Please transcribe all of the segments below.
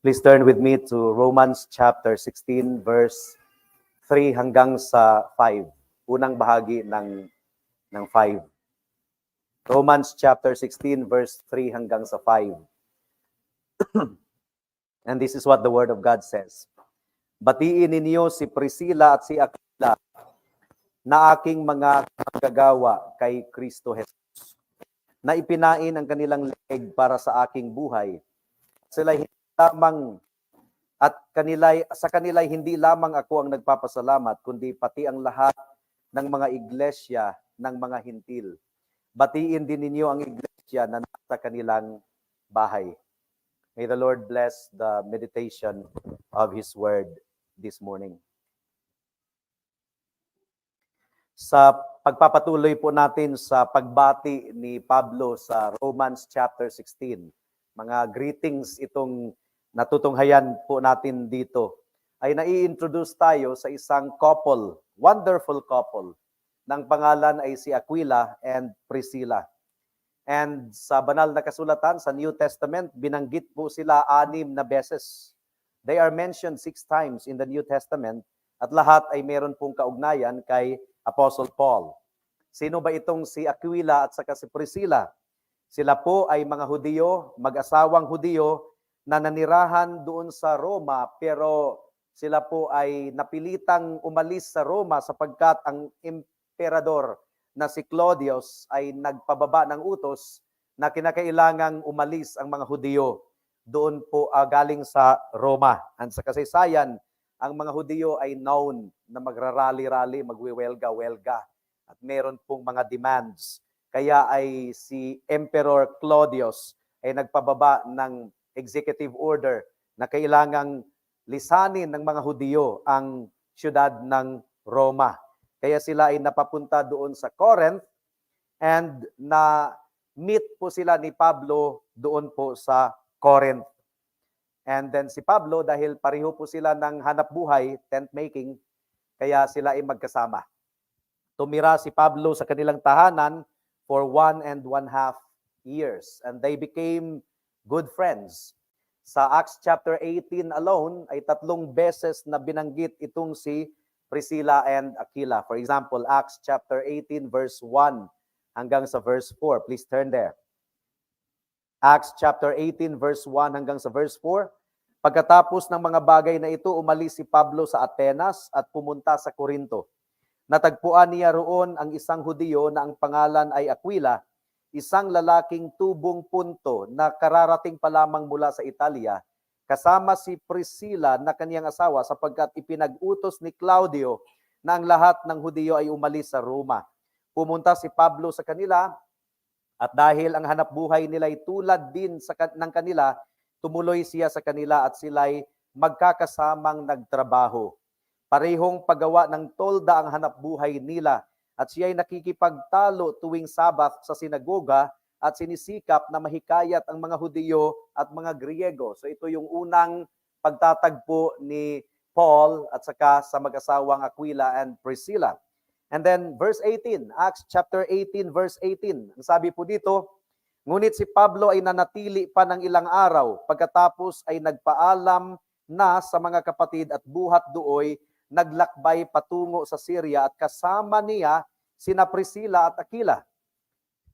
Please turn with me to Romans chapter 16 verse 3 hanggang sa 5. Unang bahagi ng 5. Romans chapter 16 verse 3 hanggang sa 5. And this is what the word of God says. Batiin ninyo si Priscilla at si Aquila na aking mga kagagawa kay Kristo Jesus, na ipinain ang kanilang leeg para sa aking buhay. Sila hindi lamang sa kanila hindi lamang ako ang nagpapasalamat, kundi pati ang lahat ng mga iglesia ng mga hintil. Batiin din ninyo ang iglesia na nasa kanilang bahay. May the Lord bless the meditation of His word this morning. Sa pagpapatuloy po natin sa pagbati ni Pablo sa Romans chapter 16, mga greetings itong natutunghayan po natin dito, ay nai-introduce tayo sa isang couple, wonderful couple, ng pangalan ay si Aquila and Priscilla. And sa banal na kasulatan, sa New Testament, binanggit po sila 6 na beses. They are mentioned 6 times in the New Testament at lahat ay meron pong kaugnayan kay Apostle Paul. Sino ba itong si Aquila at saka si Priscilla? Sila po ay mga Hudiyo, mag-asawang Hudiyo na nanirahan doon sa Roma, pero sila po ay napilitang umalis sa Roma sapagkat ang emperador na si Claudius ay nagpababa ng utos na kinakailangang umalis ang mga Hudiyo doon po galing sa Roma. And sa kasaysayan, ang mga Hudiyo ay known na magrarally-rally, magwiwelga-welga at meron pong mga demands. Kaya ay si Emperor Claudius ay nagpababa ng executive order na kailangang lisanin ng mga Hudiyo ang siyudad ng Roma. Kaya sila ay napapunta doon sa Corinth and na-meet po sila ni Pablo doon po sa Corinth. And then si Pablo, dahil pareho po sila ng hanap buhay, tent making, kaya sila ay magkasama. Tumira si Pablo sa kanilang tahanan for 1.5 years. And they became good friends. Sa Acts chapter 18 alone, ay 3 beses na binanggit itong si Priscilla and Aquila. For example, Acts chapter 18 verse 1 hanggang sa verse 4. Please turn there. Acts chapter 18 verse 1 hanggang sa verse 4. Pagkatapos ng mga bagay na ito, umalis si Pablo sa Atenas at pumunta sa Corinto. Natagpuan niya roon ang isang Hudiyo na ang pangalan ay Aquila, isang lalaking tubong punto na kararating pa lamang mula sa Italia, kasama si Priscilla na kaniyang asawa sapagkat ipinag-utos ni Claudio na ang lahat ng Hudiyo ay umalis sa Roma. Pumunta si Pablo sa kanila at dahil ang hanap buhay nila ay tulad din ng kanila, tumuloy siya sa kanila at sila'y magkakasamang nagtrabaho. Parehong paggawa ng tolda ang hanap buhay nila at siya ay nakikipagtalo tuwing Sabat sa sinagoga at sinisikap na mahikayat ang mga Hudiyo at mga Griego. So ito yung unang pagtatagpo ni Paul at saka sa mag-asawang Aquila and Priscilla. And then verse 18, Acts chapter 18 verse 18. Ang sabi po dito, ngunit si Pablo ay nanatili pa ng ilang araw, pagkatapos ay nagpaalam na sa mga kapatid at buhat dooy naglakbay patungo sa Syria at kasama niya sina Priscilla at Aquila.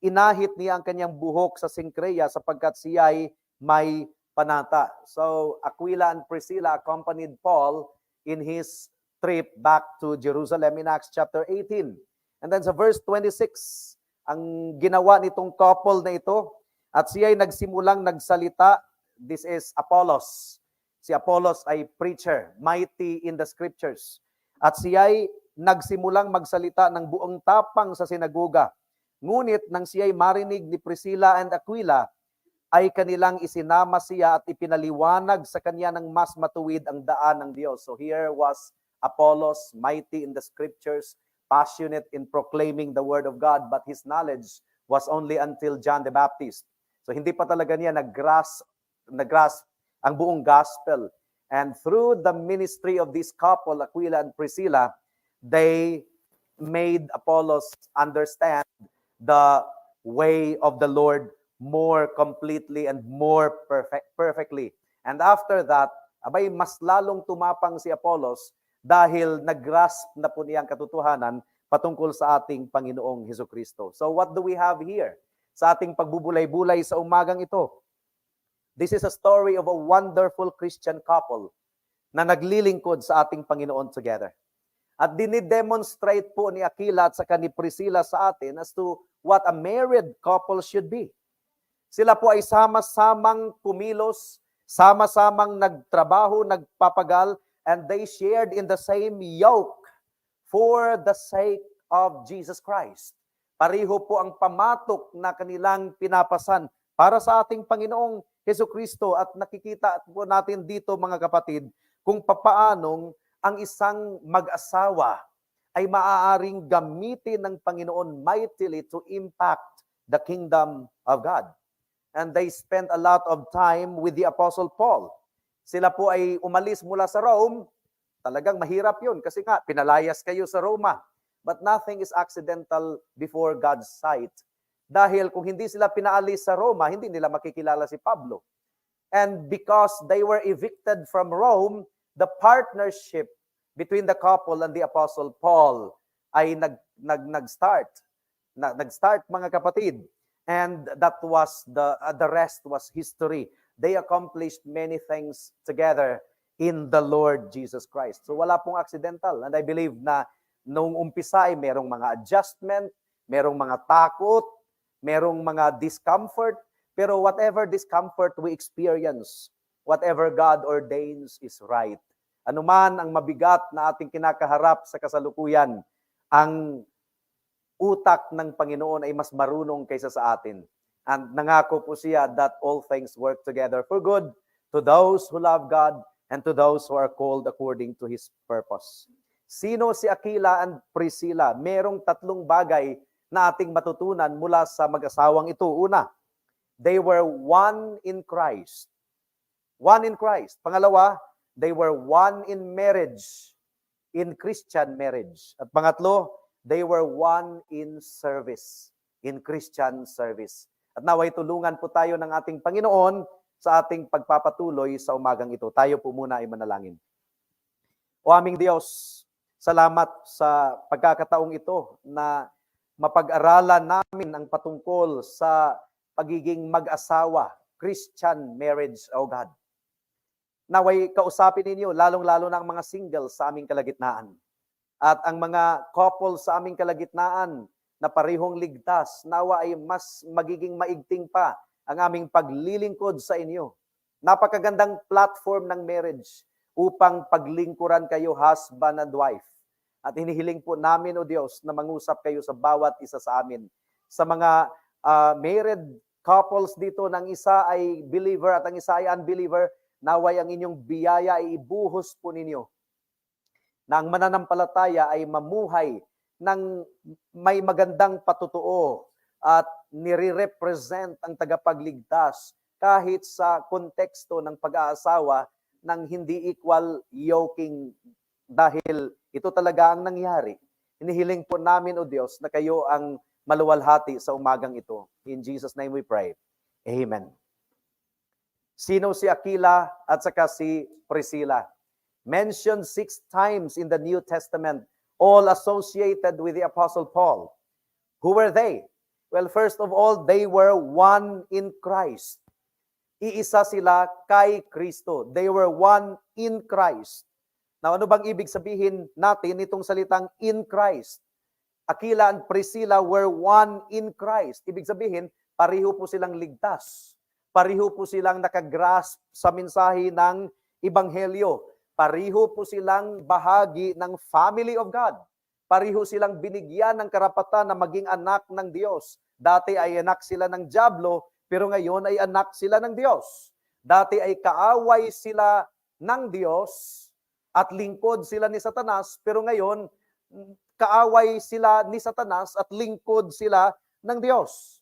Inahit niya ang kanyang buhok sa Sincrea sapagkat siya ay may panata. So Aquila and Priscilla accompanied Paul in his trip back to Jerusalem in Acts chapter 18. And then sa verse 26, ang ginawa nitong couple na ito, at siya ay nagsimulang nagsalita. This is Apollos. Si Apollos ay preacher, mighty in the scriptures. At siya ay nagsimulang magsalita ng buong tapang sa sinagoga. Ngunit nang siya ay marinig ni Priscilla and Aquila, ay kanilang isinama siya at ipinaliwanag sa kanya ng mas matuwid ang daan ng Diyos. So here was Apollos, mighty in the scriptures, passionate in proclaiming the word of God, but his knowledge was only until John the Baptist. So hindi pa talaga niya nag-grasp ang buong gospel. And through the ministry of this couple, Aquila and Priscilla, they made Apollos understand the way of the Lord more completely and more perfectly. And after that, abay mas lalong tumapang si Apollos dahil nag-grasp na po niya ang katotohanan patungkol sa ating Panginoong Hesukristo. So what do we have here? Sa ating pagbubulay-bulay sa umagang ito, this is a story of a wonderful Christian couple na naglilingkod sa ating Panginoon together. At dinidemonstrate po ni Aquila at saka ni Priscilla sa atin as to what a married couple should be. Sila po ay sama-samang pumilos, sama-samang nagtrabaho, nagpapagal, and they shared in the same yoke for the sake of Jesus Christ. Pareho po ang pamatok na kanilang pinapasan para sa ating Panginoong Hesukristo, at nakikita po natin dito mga kapatid kung papaanong ang isang mag-asawa ay maaaring gamitin ng Panginoon mightily to impact the kingdom of God. And they spent a lot of time with the Apostle Paul. Sila po ay umalis mula sa Rome. Talagang mahirap yun kasi nga pinalayas kayo sa Roma. But nothing is accidental before God's sight. Dahil kung hindi sila pinaalis sa Roma, hindi nila makikilala si Pablo. And because they were evicted from Rome, the partnership between the couple and the Apostle Paul ay nag-start. Nag-start mga kapatid. And that was the rest was history. They accomplished many things together in the Lord Jesus Christ. So wala pong accidental. And I believe na noong umpisa ay merong mga adjustment, merong mga takot, merong mga discomfort, pero whatever discomfort we experience, whatever God ordains is right. Anuman ang mabigat na ating kinakaharap sa kasalukuyan, ang utak ng Panginoon ay mas marunong kaysa sa atin. And nangako po siya that all things work together for good to those who love God and to those who are called according to His purpose. Sino si Aquila and Priscilla? Merong tatlong bagay na ating matutunan mula sa mag-asawang ito. Una, they were one in Christ. One in Christ. Pangalawa, they were one in marriage, in Christian marriage. At pangatlo, they were one in service, in Christian service. At naway tulungan po tayo ng ating Panginoon sa ating pagpapatuloy sa umagang ito. Tayo po muna ay manalangin. O aming Diyos, salamat sa pagkakataong ito na mapag-aralan namin ang patungkol sa pagiging mag-asawa, Christian marriage, O God. Naway kausapin ninyo, lalong-lalo na ang mga singles sa aming kalagitnaan. At ang mga couple sa aming kalagitnaan na parehong ligtas, nawa ay mas magiging maigting pa ang aming paglilingkod sa inyo. Napakagandang platform ng marriage upang paglingkuran kayo husband and wife. At hinihiling po namin, O Diyos, na mangusap kayo sa bawat isa sa amin. Sa mga married couples dito, ng isa ay believer at ang isa ay unbeliever, naway ang inyong biyaya ay ibuhos po ninyo. Na ang mananampalataya ay mamuhay ng may magandang patutuo at nire-represent ang tagapagligtas kahit sa konteksto ng pag-aasawa ng hindi equal yoking, dahil ito talaga ang nangyari. Hinihiling po namin, O Diyos, na kayo ang maluwalhati sa umagang ito. In Jesus' name we pray. Amen. Sino si Aquila at saka si Priscilla? Mentioned 6 times in the New Testament, all associated with the Apostle Paul. Who were they? Well, first of all, they were one in Christ. Iisa sila kay Kristo. They were one in Christ. Now, ano bang ibig sabihin natin itong salitang in Christ? Aquila and Priscilla were one in Christ. Ibig sabihin, pareho po silang ligtas. Pareho po silang nakagrasp sa mensahe ng Ebanghelyo. Pareho po silang bahagi ng family of God. Pareho silang binigyan ng karapatan na maging anak ng Diyos. Dati ay anak sila ng dyablo, pero ngayon ay anak sila ng Diyos. Dati ay kaaway sila ng Diyos at lingkod sila ni Satanas, pero ngayon kaaway sila ni Satanas at lingkod sila ng Diyos.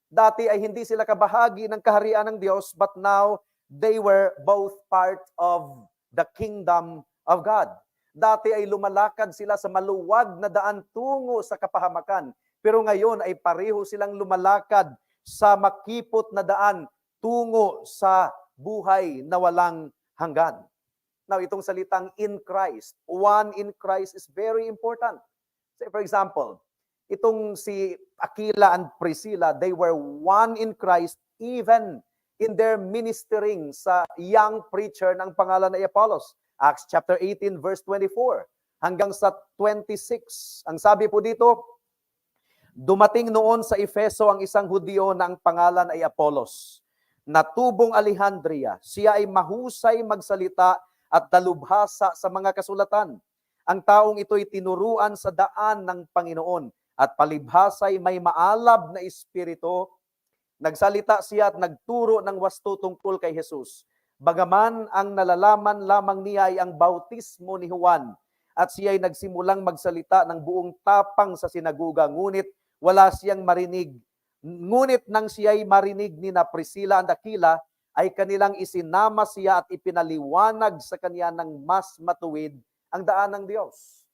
Dati ay hindi sila kabahagi ng kaharian ng Diyos, but now they were both part of the kingdom of God. Dati ay lumalakad sila sa maluwag na daan tungo sa kapahamakan, pero ngayon ay pareho silang lumalakad sa makipot na daan tungo sa buhay na walang hanggan. Now, itong salitang in Christ, one in Christ is very important. Say, for example, itong si Aquila and Priscilla, they were one in Christ even in their ministering sa young preacher ng pangalan na Apollos. Acts chapter 18 verse 24 hanggang sa 26. Ang sabi po dito, dumating noon sa Efeso ang isang Hudyo na ang pangalan ay Apollos, na tubong Alejandria. Siya ay mahusay magsalita at dalubhasa sa mga kasulatan. Ang taong ito'y tinuruan sa daan ng Panginoon at palibhasa'y may maalab na espiritu. Nagsalita siya at nagturo ng wasto tungkol kay Jesus. Bagaman ang nalalaman lamang niya ay ang bautismo ni Juan at siya ay nagsimulang magsalita ng buong tapang sa sinaguga, ngunit wala siyang marinig. Ngunit nang siya ay marinig ni na Priscilla at Aquila, ay kanilang isinama siya at ipinaliwanag sa kanya ng mas matuwid ang daan ng Diyos.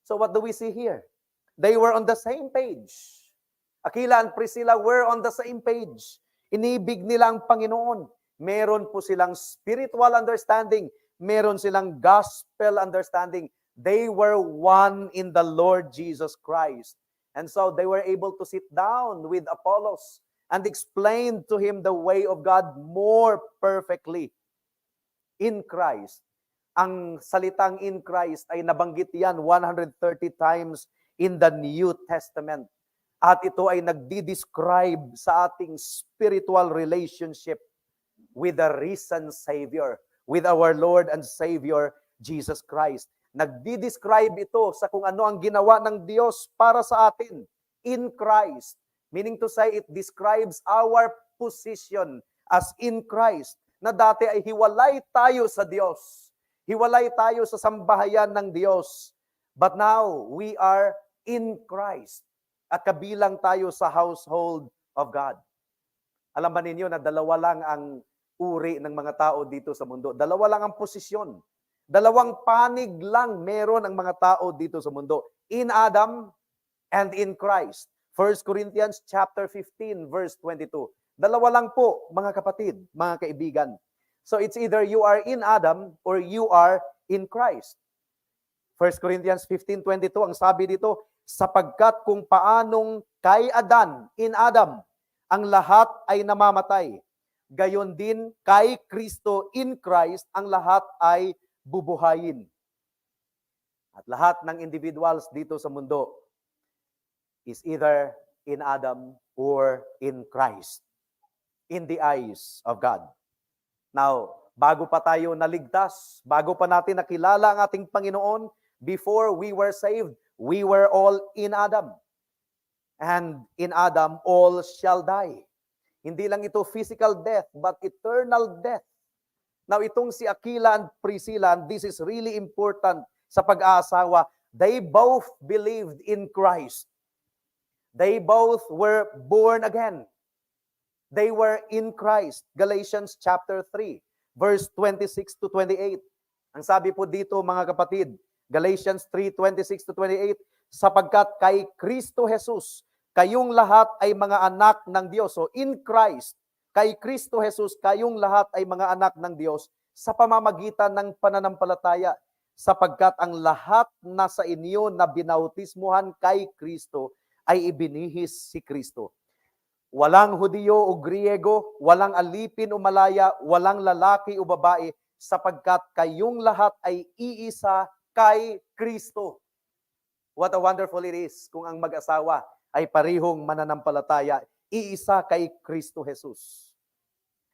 So what do we see here? They were on the same page. Aquila and Priscilla were on the same page. Inibig nila ang Panginoon. Meron po silang spiritual understanding. Meron silang gospel understanding. They were one in the Lord Jesus Christ. And so they were able to sit down with Apollos and explain to him the way of God more perfectly. In Christ. Ang salitang in Christ ay nabanggit yan 130 times in the New Testament. At ito ay nagdi-describe sa ating spiritual relationship with the risen Savior, with our Lord and Savior, Jesus Christ. Nagdi-describe ito sa kung ano ang ginawa ng Diyos para sa atin in Christ. Meaning to say, it describes our position as in Christ, na dati ay hiwalay tayo sa Diyos. Hiwalay tayo sa sambahayan ng Diyos. But now, we are in Christ. At kabilang tayo sa household of God. Alam ba ninyo na dalawa lang ang uri ng mga tao dito sa mundo? Dalawa lang ang posisyon. Dalawang panig lang meron ang mga tao dito sa mundo. In Adam and in Christ. 1 Corinthians chapter 15 verse 22. Dalawa lang po, mga kapatid, mga kaibigan. So it's either you are in Adam or you are in Christ. 1 Corinthians 15:22 ang sabi dito, sapagkat kung paanong kay Adan, in Adam, ang lahat ay namamatay, gayon din kay Kristo, in Christ, ang lahat ay bubuhayin. At lahat ng individuals dito sa mundo is either in Adam or in Christ, in the eyes of God. Now, bago pa tayo naligtas, bago pa natin nakilala ang ating Panginoon, before we were saved, we were all in Adam. And in Adam, all shall die. Hindi lang ito physical death, but eternal death. Now, itong si Aquila and Priscilla, and this is really important sa pag-aasawa, they both believed in Christ. They both were born again. They were in Christ. Galatians chapter 3, verse 26 to 28. Ang sabi po dito, mga kapatid, Galatians 3:26 to 28, sapagkat kay Kristo Jesus, kayong lahat ay mga anak ng Diyos. So in Christ, kay Kristo Jesus, kayong lahat ay mga anak ng Diyos sa pamamagitan ng pananampalataya, sapagkat ang lahat na sa inyo na binautismuhan kay Kristo ay ibinihis si Kristo. Walang Hudiyo o Griego, walang alipin o malaya, walang lalaki o babae, sapagkat kayong lahat ay iisa kay Kristo. What a wonderful it is kung ang mag-asawa ay parihong mananampalataya, iisa kay Kristo Jesus.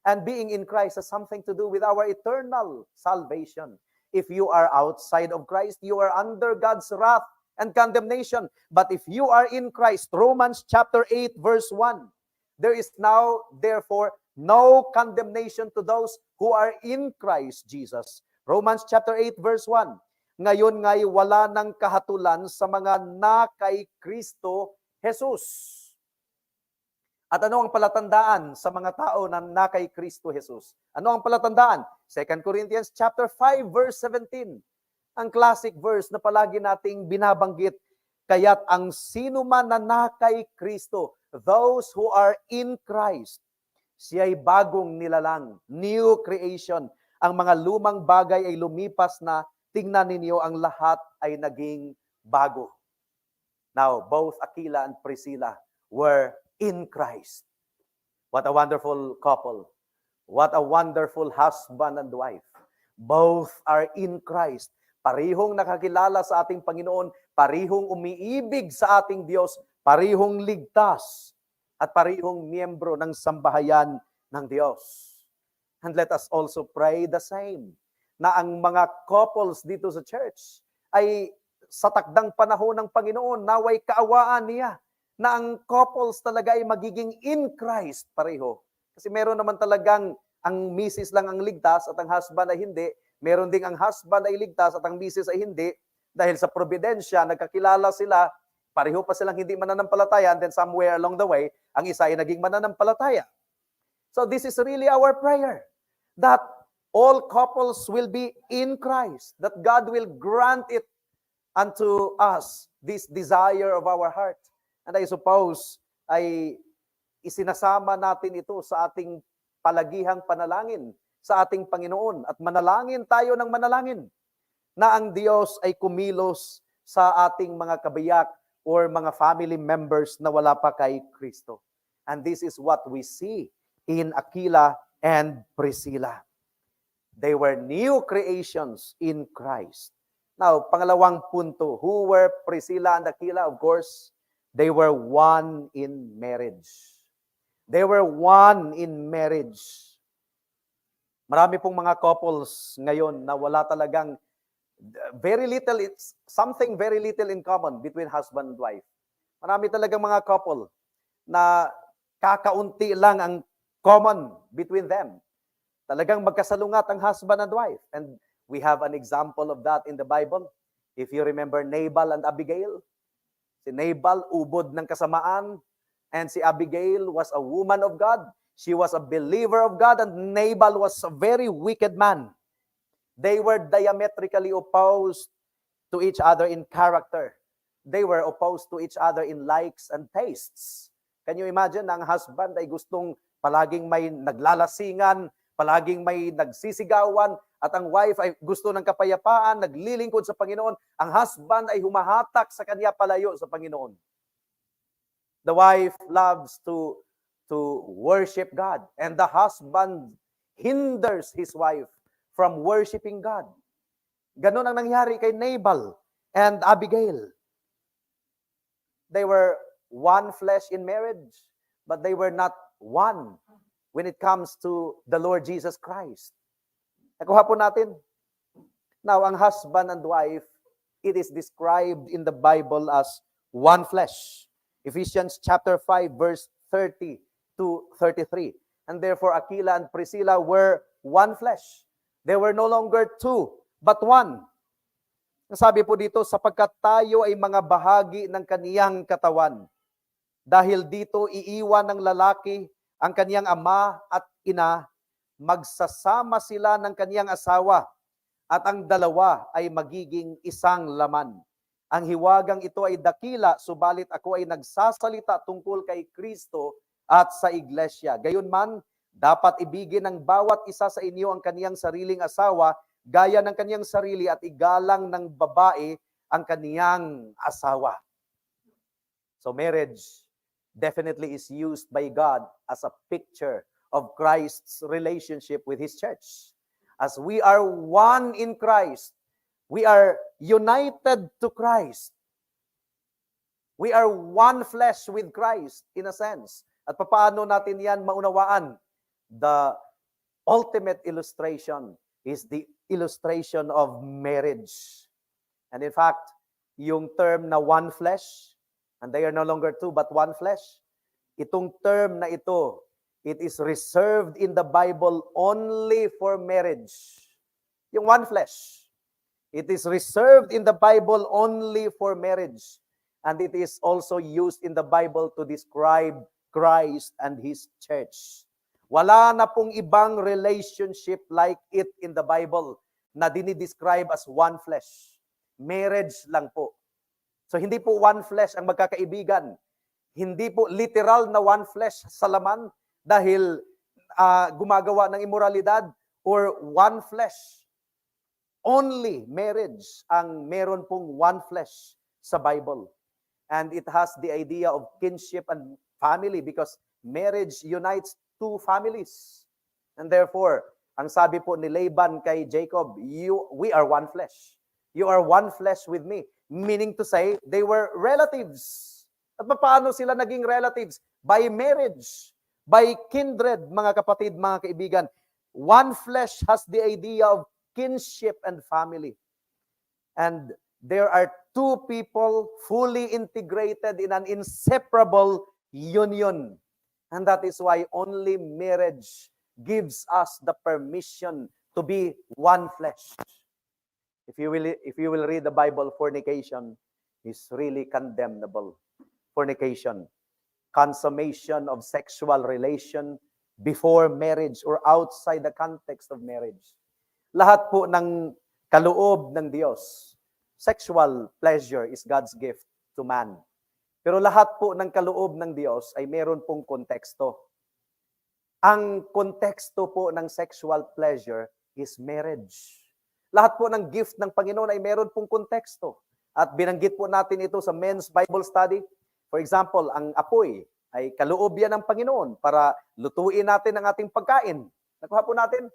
And being in Christ has something to do with our eternal salvation. If you are outside of Christ, you are under God's wrath and condemnation. But if you are in Christ, Romans chapter 8 verse 1, there is now, therefore, no condemnation to those who are in Christ Jesus. Romans chapter 8 verse 1, ngayon nga'y wala ng kahatulan sa mga na kay Kristo Jesus. At ano ang palatandaan sa mga tao na kay Kristo Jesus? Ano ang palatandaan? 2 Corinthians chapter 5 verse 17. Ang classic verse na palagi nating binabanggit, kaya't ang sino man na kay Kristo, those who are in Christ, Siya'y bagong nilalang, new creation. Ang mga lumang bagay ay lumipas na, tingnan ninyo ang lahat ay naging bago. Now, both Aquila and Priscilla were in Christ. What a wonderful couple. What a wonderful husband and wife. Both are in Christ. Parihong nakakilala sa ating Panginoon, parihong umiibig sa ating Diyos, parihong ligtas, at parihong miyembro ng sambahayan ng Diyos. And let us also pray the same, na ang mga couples dito sa church ay sa takdang panahon ng Panginoon, naway kaawaan niya, na ang couples talaga ay magiging in Christ pareho. Kasi meron naman talagang ang misis lang ang ligtas at ang husband ay hindi. Meron ding ang husband ay ligtas at ang misis ay hindi. Dahil sa providensya, nagkakilala sila, pareho pa silang hindi mananampalataya, and then somewhere along the way, ang isa ay naging mananampalataya. So this is really our prayer, that all couples will be in Christ, that God will grant it unto us, this desire of our heart. And I suppose, ay isinasama natin ito sa ating palagihang panalangin sa ating Panginoon, at manalangin tayo ng manalangin na ang Diyos ay kumilos sa ating mga kabiyak or mga family members na wala pa kay Kristo. And this is what we see in Aquila and Priscilla. They were new creations in Christ. Now, pangalawang punto, who were Priscilla and Aquila? Of course, they were one in marriage. They were one in marriage. Marami pong mga couples ngayon na wala talagang very little, it's something very little in common between husband and wife. Marami talagang mga couple na kakaunti lang ang common between them. Talagang magkasalungat ang husband and wife. And we have an example of that in the Bible. If you remember Nabal and Abigail, si Nabal, ubod ng kasamaan, and si Abigail was a woman of God. She was a believer of God, and Nabal was a very wicked man. They were diametrically opposed to each other in character. They were opposed to each other in likes and tastes. Can you imagine, ang husband ay gustong palaging may naglalasingan, palaging may nagsisigawan, at ang wife ay gusto ng kapayapaan, naglilingkod sa Panginoon. Ang husband ay humahatak sa kanya palayo sa Panginoon. The wife loves to worship God, and the husband hinders his wife from worshiping God. Ganon ang nangyari kay Nabal and Abigail. They were one flesh in marriage, but they were not one when it comes to the Lord Jesus Christ. Nakuha po natin. Now, ang husband and wife, it is described in the Bible as one flesh. Ephesians chapter 5, verse 30 to 33. And therefore, Aquila and Priscilla were one flesh. They were no longer two, but one. Sabi po dito, sapagkat tayo ay mga bahagi ng kaniyang katawan. Dahil dito, iiwan ng lalaki ang kaniyang ama at ina, magsasama sila ng kaniyang asawa, at ang dalawa ay magiging isang laman. Ang hiwagang ito ay dakila, subalit ako ay nagsasalita tungkol kay Kristo at sa iglesia. Gayunman, dapat ibigin ng bawat isa sa inyo ang kaniyang sariling asawa, gaya ng kaniyang sarili, at igalang ng babae ang kaniyang asawa. So marriage definitely is used by God as a picture of Christ's relationship with His church. As we are one in Christ, we are united to Christ. We are one flesh with Christ, in a sense. At paano natin yan maunawaan? The ultimate illustration is the illustration of marriage. And in fact, yung term na one flesh, and they are no longer two but one flesh, itong term na ito, it is reserved in the Bible only for marriage. Yung one flesh. It is reserved in the Bible only for marriage. And it is also used in the Bible to describe Christ and His church. Wala na pong ibang relationship like it in the Bible na dinidescribe as one flesh. Marriage lang po. So hindi po one flesh ang magkakaibigan. Hindi po literal na one flesh sa laman, dahil gumagawa ng immoralidad or one flesh. Only marriage ang meron pong one flesh sa Bible. And it has the idea of kinship and family because marriage unites two families. And therefore, ang sabi po ni Laban kay Jacob, we are one flesh. You are one flesh with me. Meaning to say, they were relatives. At paano sila naging relatives? By marriage, by kindred, mga kapatid, mga kaibigan. One flesh has the idea of kinship and family. And there are two people fully integrated in an inseparable union. And that is why only marriage gives us the permission to be one flesh. If you will read the Bible, fornication is really condemnable. Fornication, consummation of sexual relation before marriage or outside the context of marriage. Lahat po ng kaloob ng Diyos. Sexual pleasure is God's gift to man. Pero lahat po ng kaloob ng Diyos ay meron pong konteksto. Ang konteksto po ng sexual pleasure is marriage. Lahat po ng gift ng Panginoon ay meron pong konteksto. At binanggit po natin ito sa men's Bible study. For example, ang apoy ay kaloob yan ng Panginoon para lutuin natin ang ating pagkain. Nakuha po natin?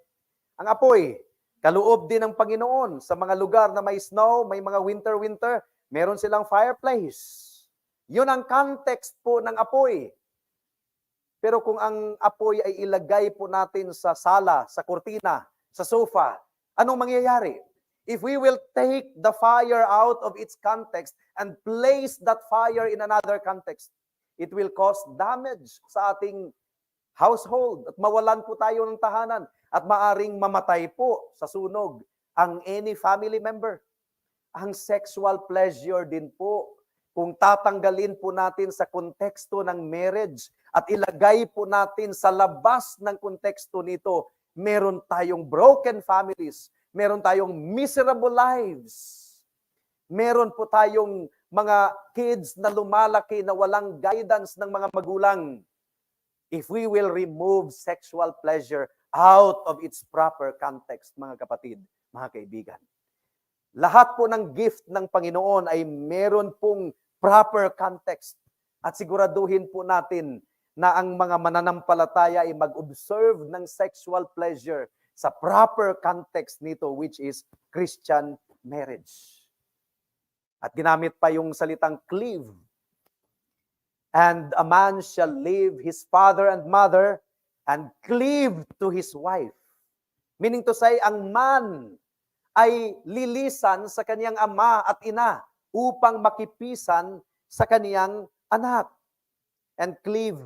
Ang apoy, kaloob din ng Panginoon sa mga lugar na may snow, may mga winter, meron silang fireplace. Yun ang context po ng apoy. Pero kung ang apoy ay ilagay po natin sa sala, sa kurtina, sa sofa, anong mangyayari? If we will take the fire out of its context and place that fire in another context, it will cause damage sa ating household at mawalan po tayo ng tahanan at maaring mamatay po sa sunog ang any family member. Ang sexual pleasure din po, kung tatanggalin po natin sa konteksto ng marriage at ilagay po natin sa labas ng konteksto nito, meron tayong broken families, meron tayong miserable lives. Meron po tayong mga kids na lumalaki na walang guidance ng mga magulang. If we will remove sexual pleasure out of its proper context, mga kapatid, mga kaibigan. Lahat po ng gift ng Panginoon ay meron pong proper context. At siguraduhin po natin na ang mga mananampalataya ay mag-observe ng sexual pleasure sa proper context nito, which is Christian marriage. At ginamit pa yung salitang cleave. And a man shall leave his father and mother and cleave to his wife. Meaning to say, ang man ay lilisan sa kaniyang ama at ina upang makipisan sa kaniyang anak. And cleave.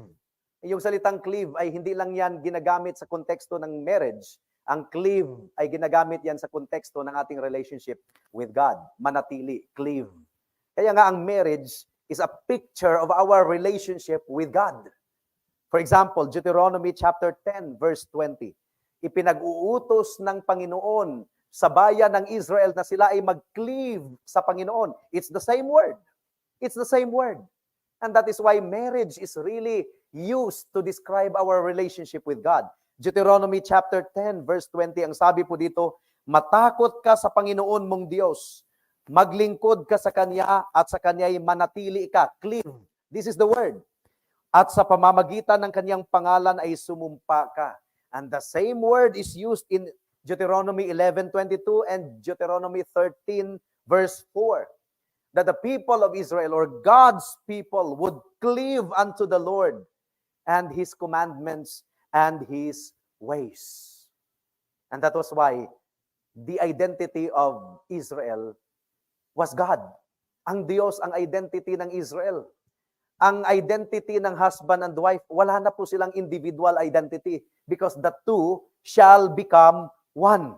Yung salitang cleave ay hindi lang yan ginagamit sa konteksto ng marriage. Ang cleave ay ginagamit yan sa konteksto ng ating relationship with God. Manatili, cleave. Kaya nga ang marriage is a picture of our relationship with God. For example, Deuteronomy chapter 10, verse 20. Ipinag-uutos ng Panginoon sa bayan ng Israel na sila ay mag-cleave sa Panginoon. It's the same word. It's the same word. And that is why marriage is really used to describe our relationship with God. Deuteronomy chapter 10, verse 20, ang sabi po dito, matakot ka sa Panginoon mong Diyos, maglingkod ka sa Kanya at sa Kanya'y manatili ka. Cleave. This is the word. At sa pamamagitan ng Kanyang pangalan ay sumumpa ka. And the same word is used in Deuteronomy 11:22 and Deuteronomy 13, verse 4. That the people of Israel or God's people would cleave unto the Lord and His commandments and His ways. And that was why the identity of Israel was God. Ang Diyos ang identity ng Israel. Ang identity ng husband and wife, wala na po silang individual identity because the two shall become one.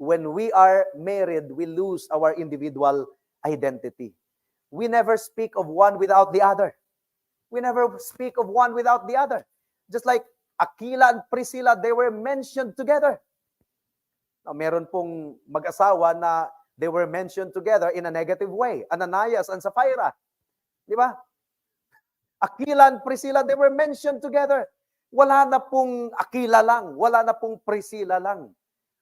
When we are married, we lose our individual identity. We never speak of one without the other. We never speak of one without the other. Just like Aquila and Priscilla, they were mentioned together. Now, meron pong mag-asawa na they were mentioned together in a negative way. Ananias and Sapphira. Di ba? Aquila and Priscilla, they were mentioned together. Wala na pong Aquila lang, wala na pong Priscilla lang.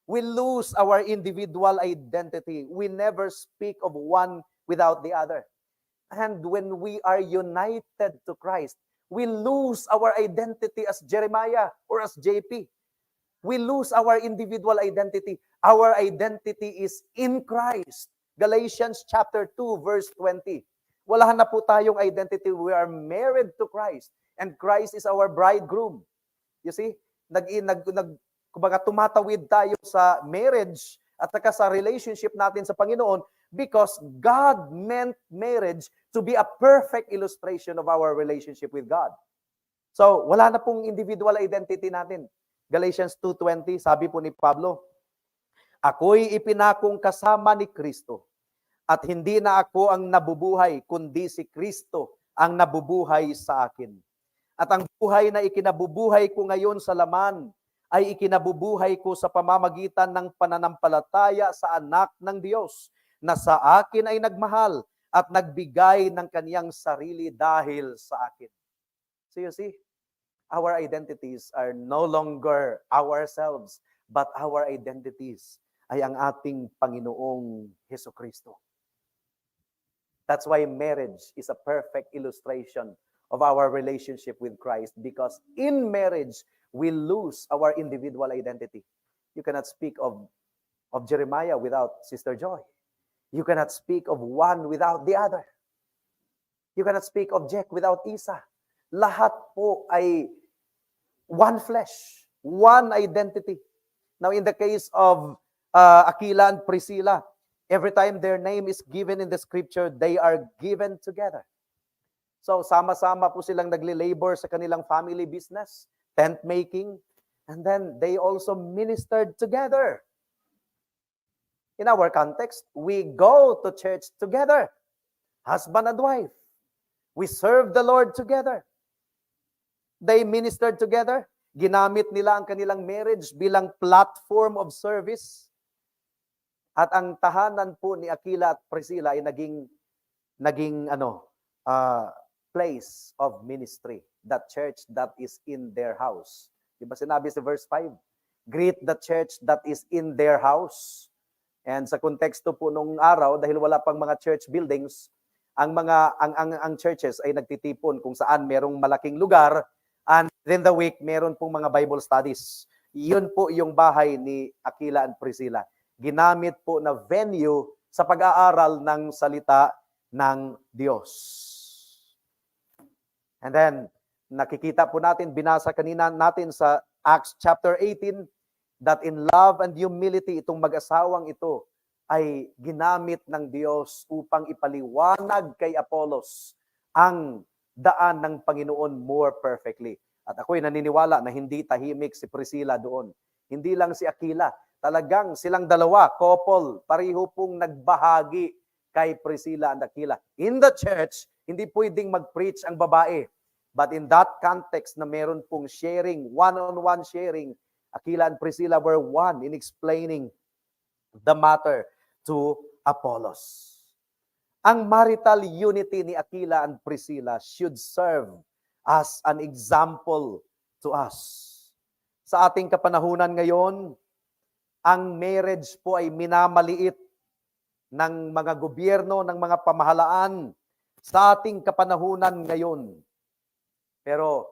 We lose our individual identity. We never speak of one without the other. And when we are united to Christ, we lose our identity as Jeremiah or as JP. We lose our individual identity. Our identity is in Christ. Galatians chapter 2 verse 20. Wala na po tayong identity. We are married to Christ. And Christ is our bridegroom. You see? Kumbaga tumatawid tayo sa marriage at saka sa relationship natin sa Panginoon because God meant marriage to be a perfect illustration of our relationship with God. So, wala na pong individual identity natin. Galatians 2:20, sabi po ni Pablo, ako'y ipinakong kasama ni Kristo at hindi na ako ang nabubuhay, kundi si Kristo ang nabubuhay sa akin. At ang buhay na ikinabubuhay ko ngayon sa laman ay ikinabubuhay ko sa pamamagitan ng pananampalataya sa anak ng Diyos na sa akin ay nagmahal at nagbigay ng kaniyang sarili dahil sa akin. So you see, our identities are no longer ourselves, but our identities ay ang ating Panginoong Hesukristo. That's why marriage is a perfect illustration of our relationship with Christ, because in marriage, we lose our individual identity. You cannot speak of Jeremiah without Sister Joy. You cannot speak of one without the other. You cannot speak of Jack without Isa. Lahat po ay one flesh, one identity. Now, in the case of Aquila and Priscilla, every time their name is given in the scripture, they are given together. So, sama-sama po silang nagli-labor sa kanilang family business, tent making, and then they also ministered together. In our context, we go to church together, husband and wife. We serve the Lord together. They ministered together. Ginamit nila ang kanilang marriage bilang platform of service. At ang tahanan po ni Aquila at Priscilla ay naging place of ministry. That church that is in their house. Diba sinabi sa verse 5? Greet the church that is in their house. And sa konteksto po nung araw, dahil wala pang mga church buildings, ang churches ay nagtitipon kung saan merong malaking lugar, and within the week, meron pong mga Bible studies. Yun po yung bahay ni Aquila and Priscilla. Ginamit po na venue sa pag-aaral ng salita ng Diyos. And then, nakikita po natin, binasa kanina natin sa Acts chapter 18, that in love and humility, itong mag-asawang ito ay ginamit ng Diyos upang ipaliwanag kay Apollos ang daan ng Panginoon more perfectly. At ako'y naniniwala na hindi tahimik si Priscilla doon. Hindi lang si Aquila. Talagang silang dalawa, couple, pareho pong nagbahagi kay Priscilla and Aquila. In the church, hindi pwedeng mag-preach ang babae. But in that context na meron pong sharing, one-on-one sharing, Aquila and Priscilla were one in explaining the matter to Apollos. Ang marital unity ni Aquila and Priscilla should serve as an example to us. Sa ating kapanahunan ngayon, ang marriage po ay minamaliit ng mga gobyerno, ng mga pamahalaan sa ating kapanahunan ngayon. Pero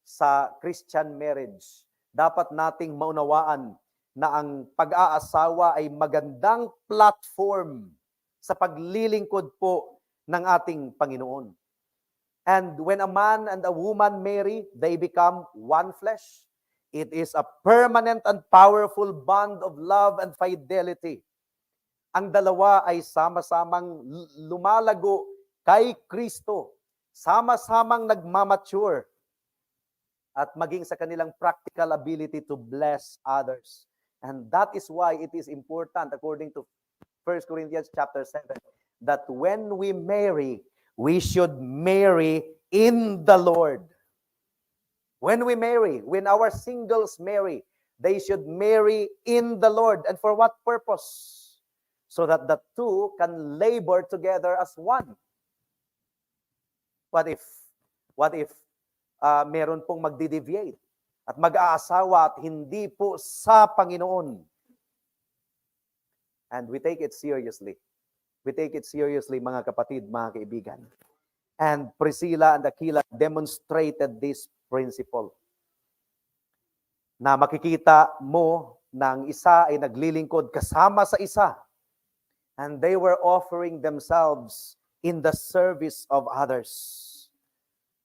sa Christian marriage, dapat nating maunawaan na ang pag-aasawa ay magandang platform sa paglilingkod po ng ating Panginoon. And when a man and a woman marry, they become one flesh. It is a permanent and powerful bond of love and fidelity. Ang dalawa ay sama-samang lumalago kay Kristo, sama-samang nagmamature, at maging sa kanilang practical ability to bless others. And that is why it is important, according to 1 Corinthians chapter 7, that when we marry, we should marry in the Lord. When we marry, when our singles marry, they should marry in the Lord. And for what purpose? So that the two can labor together as one. What if meron pong magdi-deviate? at mag-aasawa at hindi po sa Panginoon. And we take it seriously. We take it seriously, mga kapatid, mga kaibigan. And Priscilla and Aquila demonstrated this principle. Na makikita mo ng isa ay naglilingkod kasama sa isa. And they were offering themselves in the service of others.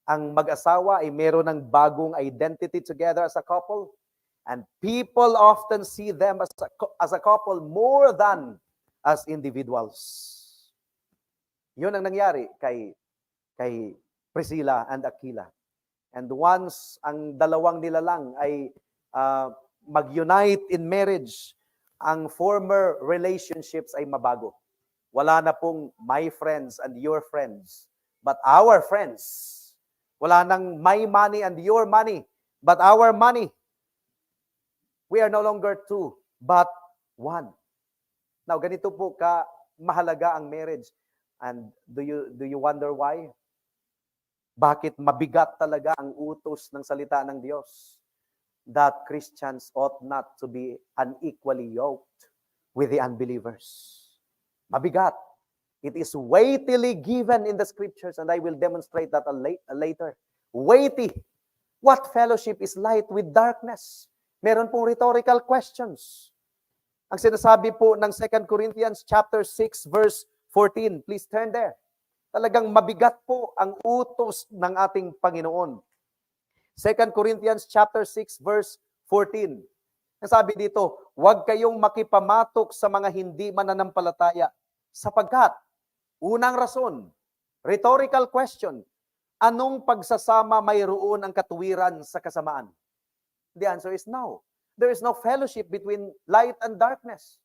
Ang mag-asawa ay meron ng bagong identity together as a couple. And people often see them as a couple more than as individuals. Yun ang nangyari kay Priscilla and Aquila. And once ang dalawang nilalang ay mag-unite in marriage, ang former relationships ay mabago. Wala na pong my friends and your friends, but our friends. Wala nang my money and your money, but our money. We are no longer two, but one. Now, ganito po mahalaga ang marriage. And do you wonder why? Bakit mabigat talaga ang utos ng salita ng Diyos? That Christians ought not to be unequally yoked with the unbelievers. Mabigat. It is weightily given in the scriptures, and I will demonstrate that later. Weighty. What fellowship is light with darkness? Meron pong rhetorical questions. Ang sinasabi po ng 2 Corinthians chapter 6 verse 14. Please turn there. Talagang mabigat po ang utos ng ating Panginoon. 2 Corinthians chapter 6 verse 14. Ang sabi dito, huwag kayong makipamatok sa mga hindi mananampalataya sapagkat unang rason, rhetorical question, anong pagsasama mayroon ang katuwiran sa kasamaan? The answer is no. There is no fellowship between light and darkness.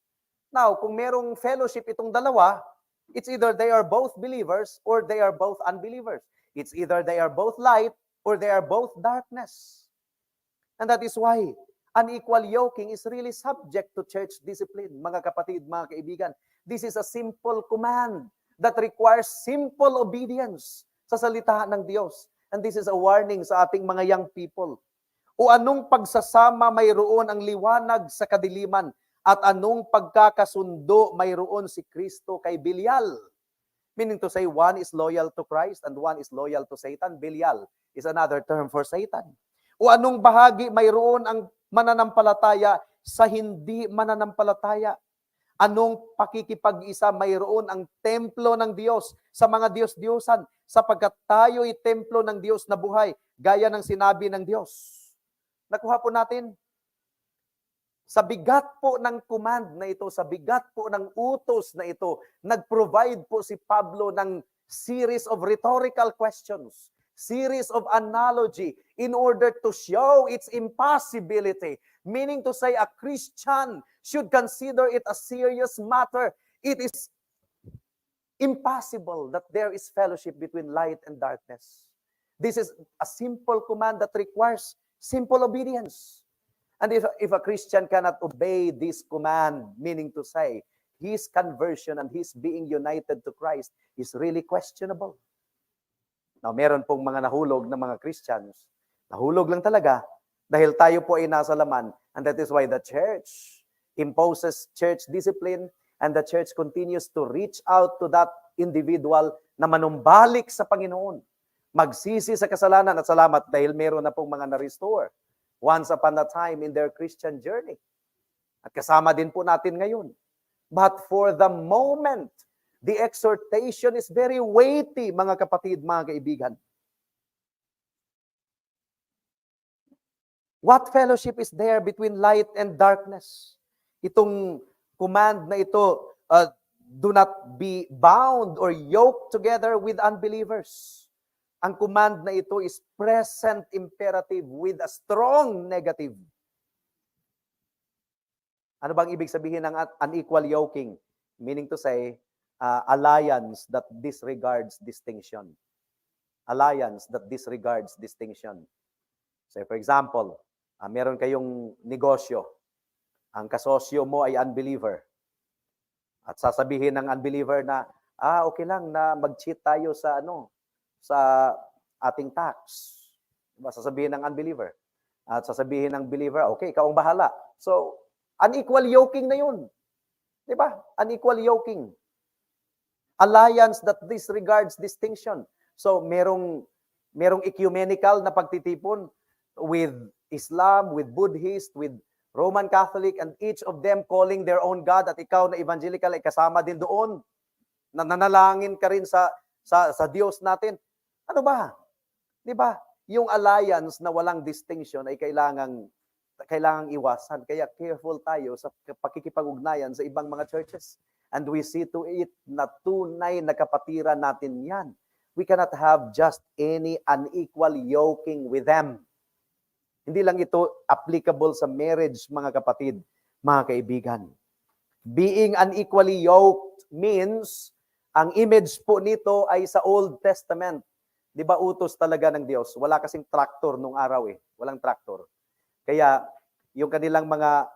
Now, kung merong fellowship itong dalawa, it's either they are both believers or they are both unbelievers. It's either they are both light or they are both darkness. And that is why unequal yoking is really subject to church discipline. Mga kapatid, mga kaibigan, this is a simple command that requires simple obedience sa salita ng Diyos. And this is a warning sa ating mga young people. O anong pagsasama mayroon ang liwanag sa kadiliman at anong pagkakasundo mayroon si Kristo kay Belial? Meaning to say, one is loyal to Christ and one is loyal to Satan. Belial is another term for Satan. O anong bahagi mayroon ang mananampalataya sa hindi mananampalataya? Anong pakikipag-isa mayroon ang templo ng Diyos sa mga Diyos-Diyosan sapagkat tayo'y templo ng Diyos na buhay, gaya ng sinabi ng Diyos. Nakuha po natin? Sa bigat po ng command na ito, sa bigat po ng utos na ito, nag-provide po si Pablo ng series of rhetorical questions, series of analogy in order to show its impossibility. Meaning to say, a Christian should consider it a serious matter. It is impossible that there is fellowship between light and darkness. This is a simple command that requires simple obedience. And if a Christian cannot obey this command, meaning to say, his conversion and his being united to Christ is really questionable. Now, meron pong mga nahulog na mga Christians. Nahulog lang talaga dahil tayo po ay nasa laman. And that is why the church imposes church discipline and the church continues to reach out to that individual na manumbalik sa Panginoon. Magsisi sa kasalanan at salamat dahil meron na pong mga na-restore once upon a time in their Christian journey. At kasama din po natin ngayon. But for the moment, the exhortation is very weighty, mga kapatid, mga kaibigan. What fellowship is there between light and darkness? Itong command na ito, do not be bound or yoked together with unbelievers. Ang command na ito is present imperative with a strong negative. Ano bang ibig sabihin ng unequal yoking? Meaning to say, alliance that disregards distinction. Alliance that disregards distinction. So for example, meron kayong negosyo. Ang kasosyo mo ay unbeliever. At sasabihin ng unbeliever na, okay lang na mag-cheat tayo sa ating tax. Diba? Sasabihin ng unbeliever, At sasabihin ng believer, okay, ikaw ang bahala. So, unequal yoking na yun. Di ba? Unequal yoking. Alliance that disregards distinction. So, merong ecumenical na pagtitipon with Islam, with Buddhist, with Roman Catholic, and each of them calling their own God, at ikaw na evangelical ay kasama din doon. Nananalangin ka rin sa Diyos natin. Ano ba? Di ba? Yung alliance na walang distinction ay kailangang iwasan. Kaya careful tayo sa pakikipag-ugnayan sa ibang mga churches. And we see to it na tunay na kapatiran natin yan. We cannot have just any unequal yoking with them. Hindi lang ito applicable sa marriage, mga kapatid, mga kaibigan. Being unequally yoked means, ang image po nito ay sa Old Testament. Di ba utos talaga ng Diyos? Wala kasing tractor nung araw eh. Walang tractor. Kaya yung kanilang mga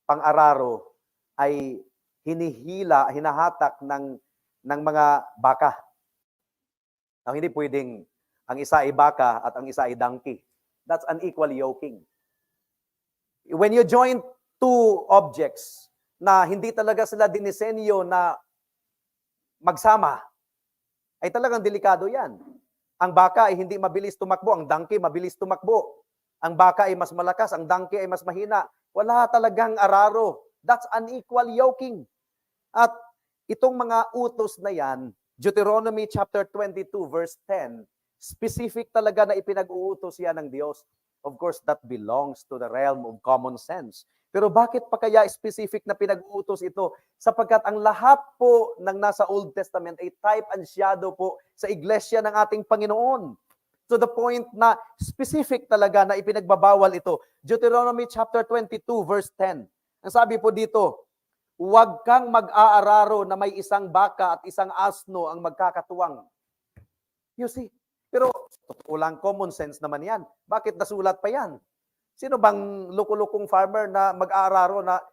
pang-araro ay hinahatak ng mga baka. Ang hindi pwedeng ang isa ay baka at ang isa ay donkey. That's unequal yoking. When you join two objects na hindi talaga sila dinisenyo na magsama, ay talagang delikado yan. Ang baka ay hindi mabilis tumakbo, ang donkey mabilis tumakbo. Ang baka ay mas malakas, ang donkey ay mas mahina. Wala talagang araro. That's unequal yoking. At itong mga utos na yan, Deuteronomy chapter 22 verse 10, specific talaga na ipinag-uutos yan ng Diyos. Of course, that belongs to the realm of common sense. Pero bakit pa kaya specific na pinag-uutos ito? Sapagkat ang lahat po ng nasa Old Testament ay type and shadow po sa iglesia ng ating Panginoon. To the point na specific talaga na ipinagbabawal ito. Deuteronomy chapter 22 verse 10. Ang sabi po dito, huwag kang mag-aararo na may isang baka at isang asno ang magkakatuwang. You see? Pero walang common sense naman yan. Bakit nasulat pa yan? Sino bang lukulukong farmer na mag-aararo na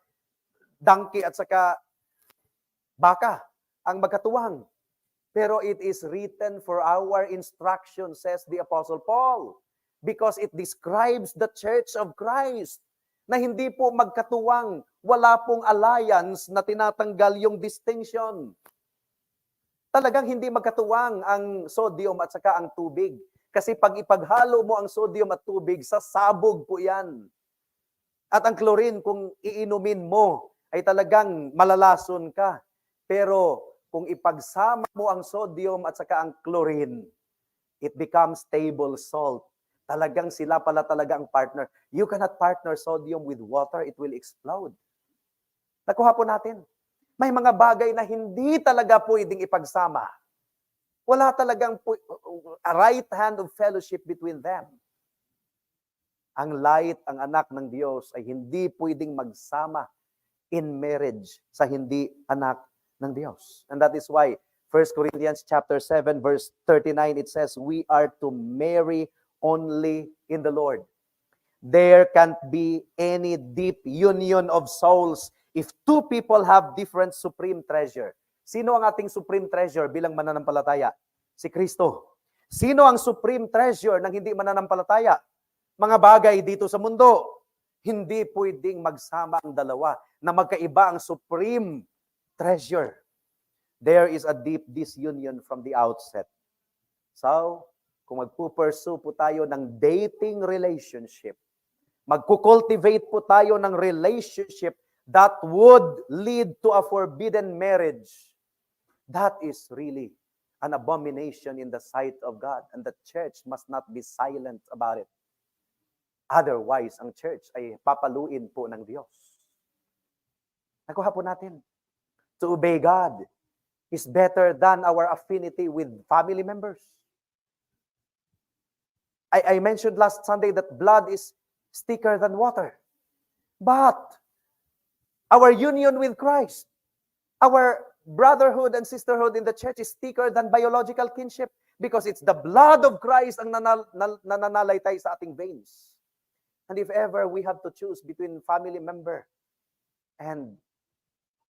donkey at saka baka ang magkatuwang? Pero it is written for our instruction, says the Apostle Paul, because it describes the Church of Christ na hindi po magkatuwang, wala pong alliance na tinatanggal yung distinction. Talagang hindi magkatuwang ang sodium at saka ang tubig. Kasi pag ipaghalo mo ang sodium at tubig, sasabog po yan. At ang chlorine, kung iinumin mo, ay talagang malalason ka. Pero kung ipagsama mo ang sodium at saka ang chlorine, it becomes table salt. Talagang sila pala talaga ang partner. You cannot partner sodium with water, it will explode. Nakuha po natin. May mga bagay na hindi talaga pwedeng ipagsama. Wala talagang a right hand of fellowship between them. Ang light, ang anak ng Diyos ay hindi pwedeng magsama in marriage sa hindi anak ng Diyos. And that is why 1 Corinthians chapter 7 verse 39 it says, we are to marry only in the Lord. There can't be any deep union of souls if two people have different supreme treasure. Sino ang ating supreme treasure bilang mananampalataya? Si Kristo. Sino ang supreme treasure ng hindi mananampalataya? Mga bagay dito sa mundo. Hindi pwedeng magsama ang dalawa na magkaiba ang supreme treasure. There is a deep disunion from the outset. So, kung magpupursue po tayo ng dating relationship, magkukultivate po tayo ng relationship that would lead to a forbidden marriage, that is really an abomination in the sight of God. And the church must not be silent about it. Otherwise, ang church ay papaluin po ng Diyos. Nakuha po natin. To obey God is better than our affinity with family members. I mentioned last Sunday that blood is thicker than water. But our union with Christ, our brotherhood and sisterhood in the church is thicker than biological kinship because it's the blood of Christ ang nananalaytay sa ating veins. And if ever we have to choose between family member and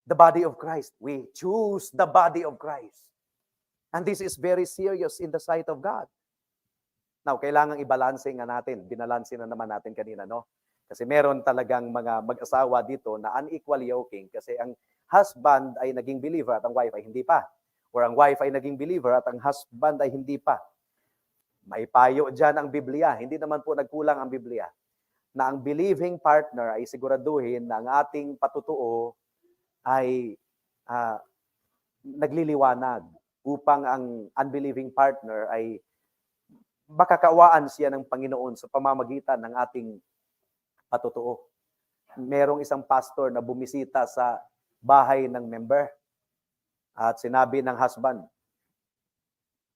the body of Christ, we choose the body of Christ. And this is very serious in the sight of God. Now, kailangang i-balanse nga natin. Binalanse na naman natin kanina, no? Kasi meron talagang mga mag-asawa dito na unequally yoking kasi ang husband ay naging believer at ang wife ay hindi pa. Or ang wife ay naging believer at ang husband ay hindi pa. May payo dyan ang Biblia. Hindi naman po nagkulang ang Biblia. Na ang believing partner ay siguraduhin na ang ating patutuo ay nagliliwanag upang ang unbelieving partner ay makakawaan siya ng Panginoon sa pamamagitan ng ating patutuo. Merong isang pastor na bumisita sa bahay ng member at sinabi ng husband,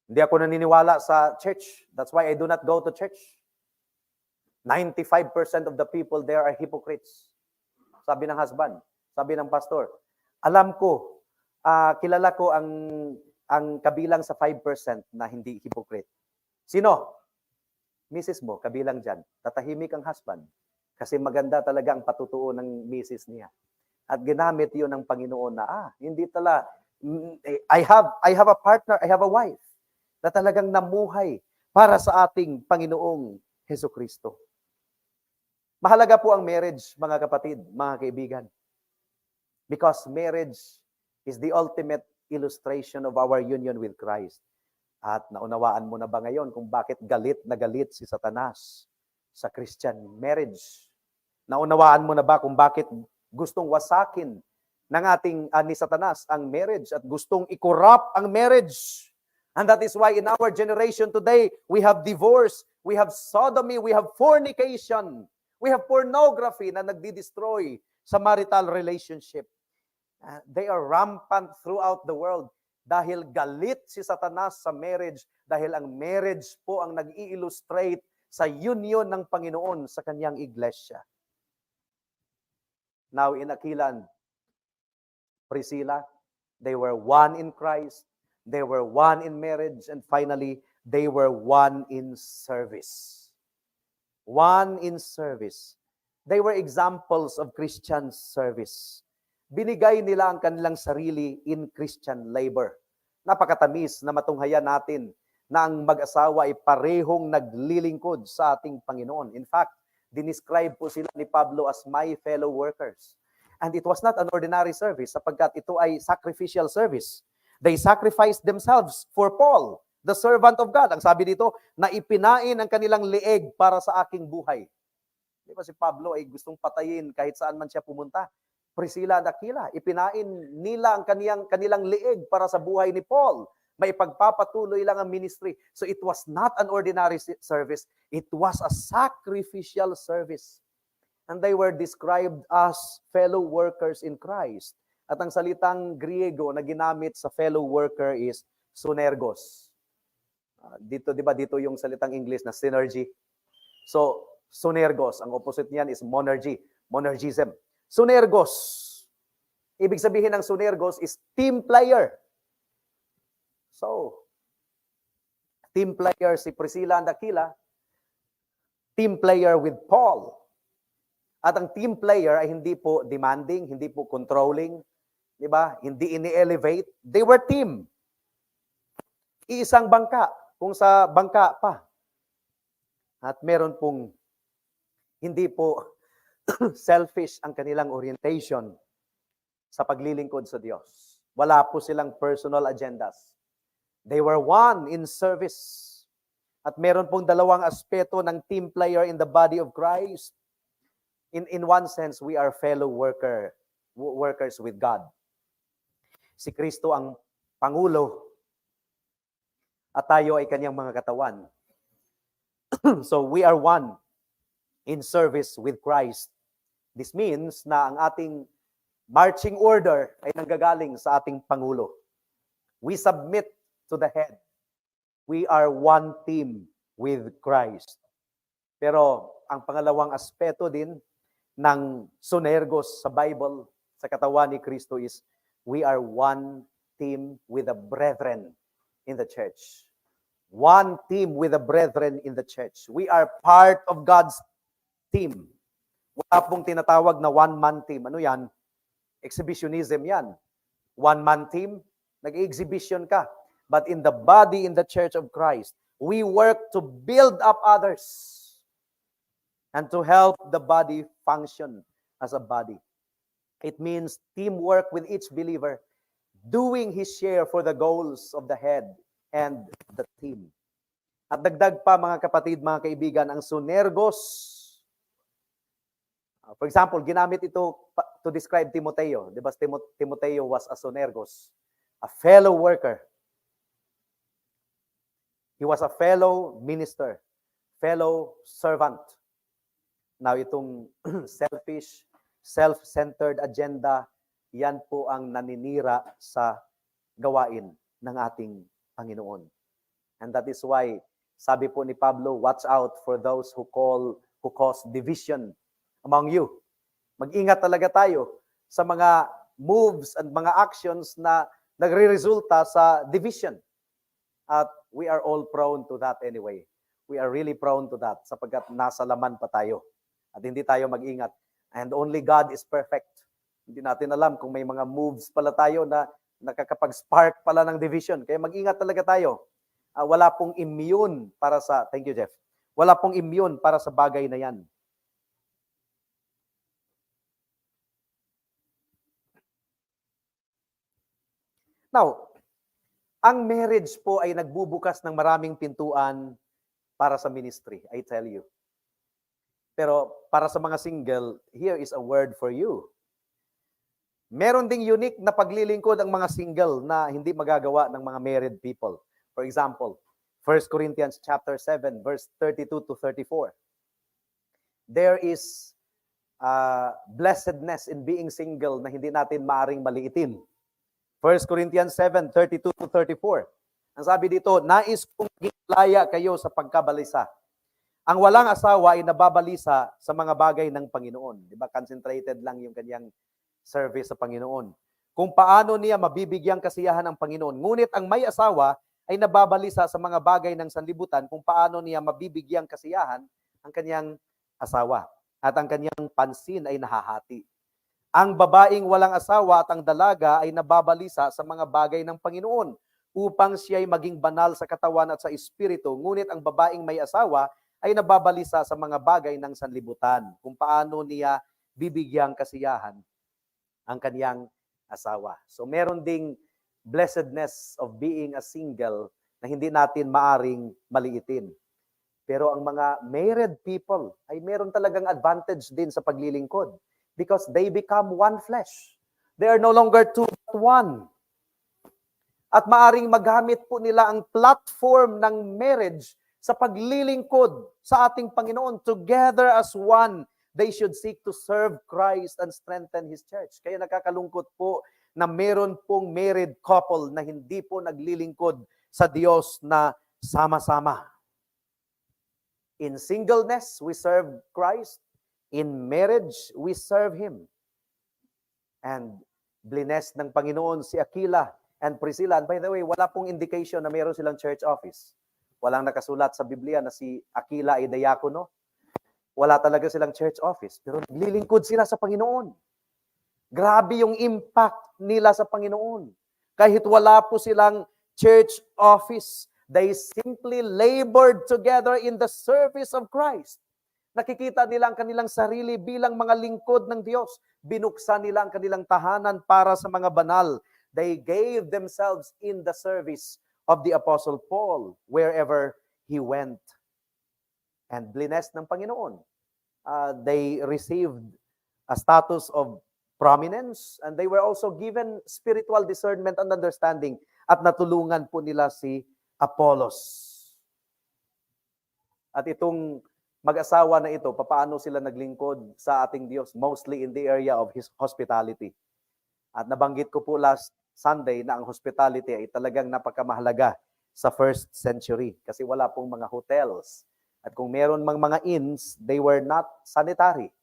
hindi ako naniniwala sa church. That's why I do not go to church. 95% of the people there are hypocrites. Sabi ng husband, sabi ng pastor, alam ko, kilala ko ang kabilang sa 5% na hindi hypocrite. Sino? Mrs. mo, kabilang dyan. Tatahimik ang husband. Kasi maganda talaga ang patutuo ng Mrs. niya. At ginamit yun ng Panginoon na, hindi tala, I have a partner, I have a wife na talagang namuhay para sa ating Panginoong Hesukristo. Mahalaga po ang marriage, mga kapatid, mga kaibigan. Because marriage is the ultimate illustration of our union with Christ. At naunawaan mo na ba ngayon kung bakit galit na galit si Satanas sa Christian marriage? Naunawaan mo na ba kung bakit gustong wasakin ng ating ni Satanas ang marriage at gustong i-corrupt ang marriage? And that is why in our generation today, we have divorce, we have sodomy, we have fornication, we have pornography na nagdi-destroy sa marital relationship. They are rampant throughout the world dahil galit si Satanas sa marriage, dahil ang marriage po ang nag-i-illustrate sa union ng Panginoon sa kanyang iglesia. Now in Aquila and Priscilla, they were one in Christ, they were one in marriage, and finally, they were one in service. One in service. They were examples of Christian service. Binigay nila ang kanilang sarili in Christian labor. Napakatamis na matunghayan natin na ang mag-asawa ay parehong naglilingkod sa ating Panginoon. In fact, dinescribe po sila ni Pablo as my fellow workers. And it was not an ordinary service sapagkat ito ay sacrificial service. They sacrificed themselves for Paul, the servant of God. Ang sabi dito, na ipinain ang kanilang leeg para sa aking buhay. Di ba si Pablo ay gustong patayin kahit saan man siya pumunta? Priscilla at Aquila, ipinain nila ang kanilang leeg para sa buhay ni Paul. May pagpapatuloy lang ang ministry. So it was not an ordinary service. It was a sacrificial service. And they were described as fellow workers in Christ. At ang salitang Griego na ginamit sa fellow worker is synergos. Dito, di ba, dito yung salitang English na synergy. So, synergos, ang opposite niyan is monergy, monergism. Synergos. Ibig sabihin ng synergos is team player. So, team player si Priscilla and Aquila, team player with Paul. At ang team player ay hindi po demanding, hindi po controlling, di ba? Hindi ini-elevate. They were team. Iisang bangka, kung sa bangka pa. At meron pong hindi po selfish ang kanilang orientation sa paglilingkod sa Diyos. Wala po silang personal agendas. They were one in service. At meron pong dalawang aspeto ng team player in the body of Christ. In one sense, we are fellow workers with God. Si Kristo ang Pangulo at tayo ay kanyang mga katawan. So we are one in service with Christ. This means na ang ating marching order ay nanggagaling sa ating Pangulo. We submit to the head. We are one team with Christ. Pero ang pangalawang aspeto din ng synergos sa Bible, sa katawan ni Kristo is we are one team with the brethren in the church. One team with the brethren in the church. We are part of God's team. Wala pong tinatawag na one-man team. Ano yan? Exhibitionism yan. One-man team, nag-exhibition ka. But in the body, in the church of Christ, we work to build up others and to help the body function as a body. It means teamwork with each believer, doing his share for the goals of the head and the team. At dagdag pa mga kapatid, mga kaibigan, ang sunergos. For example, ginamit ito to describe Timoteo. Diba Timoteo was a sunergos, a fellow worker. He was a fellow minister, fellow servant. Now itong selfish, self-centered agenda, yan po ang naninira sa gawain ng ating Panginoon. And that is why, sabi po ni Pablo, watch out for those who cause division among you. Mag-ingat talaga tayo sa mga moves and mga actions na nagre-resulta sa division. At we are all prone to that anyway. We are really prone to that sapagkat nasa laman pa tayo. At hindi tayo mag-ingat. And only God is perfect. Hindi natin alam kung may mga moves pala tayo na nakakapag-spark pala ng division. Kaya mag-ingat talaga tayo. Wala pong immune para sa, thank you Jeff, wala pong immune para sa bagay na yan. Now, ang marriage po ay nagbubukas ng maraming pintuan para sa ministry, I tell you. Pero para sa mga single, here is a word for you. Meron ding unique na paglilingkod ang mga single na hindi magagawa ng mga married people. For example, 1 Corinthians chapter 7, verse 32 to 34. There is blessedness in being single na hindi natin maaring maliitin. 1 Corinthians 7, 32 to 34. Ang sabi dito, nais kong laya kayo sa pagkabalisa. Ang walang asawa ay nababalisa sa mga bagay ng Panginoon. Di ba? Concentrated lang yung kanyang service sa Panginoon. Kung paano niya mabibigyang kasiyahan ng Panginoon. Ngunit ang may asawa ay nababalisa sa mga bagay ng sanlibutan kung paano niya mabibigyang kasiyahan ang kanyang asawa. At ang kanyang pansin ay nahahati. Ang babaeng walang asawa at ang dalaga ay nababalisa sa mga bagay ng Panginoon upang siya'y maging banal sa katawan at sa espiritu. Ngunit ang babaeng may asawa ay nababalisa sa mga bagay ng sanlibutan kung paano niya bibigyang kasiyahan ang kaniyang asawa. So meron ding blessedness of being a single na hindi natin maaring maliitin. Pero ang mga married people ay meron talagang advantage din sa paglilingkod. Because they become one flesh. They are no longer two but one. At maaring magamit po nila ang platform ng marriage sa paglilingkod sa ating Panginoon. Together as one, they should seek to serve Christ and strengthen His church. Kaya nakakalungkot po na meron pong married couple na hindi po naglilingkod sa Diyos na sama-sama. In singleness, we serve Christ. In marriage, we serve Him. And blessed ng Panginoon si Aquila and Priscilla. And by the way, wala pong indication na meron silang church office. Walang nakasulat sa Biblia na si Aquila ay diakono. Wala talaga silang church office. Pero naglilingkod sila sa Panginoon. Grabe yung impact nila sa Panginoon. Kahit wala po silang church office, they simply labored together in the service of Christ. Nakikita nila ang kanilang sarili bilang mga lingkod ng Diyos. Binuksan nila ang kanilang tahanan para sa mga banal. They gave themselves in the service of the Apostle Paul wherever he went. And blessed ng Panginoon. They received a status of prominence and they were also given spiritual discernment and understanding at natulungan po nila si Apollos. At itong mag-asawa na ito, papaano sila naglingkod sa ating Diyos? Mostly in the area of His hospitality. At nabanggit ko po last Sunday na ang hospitality ay talagang napakamahalaga sa first century kasi wala pong mga hotels. At kung meron mang mga inns, they were not sanitary.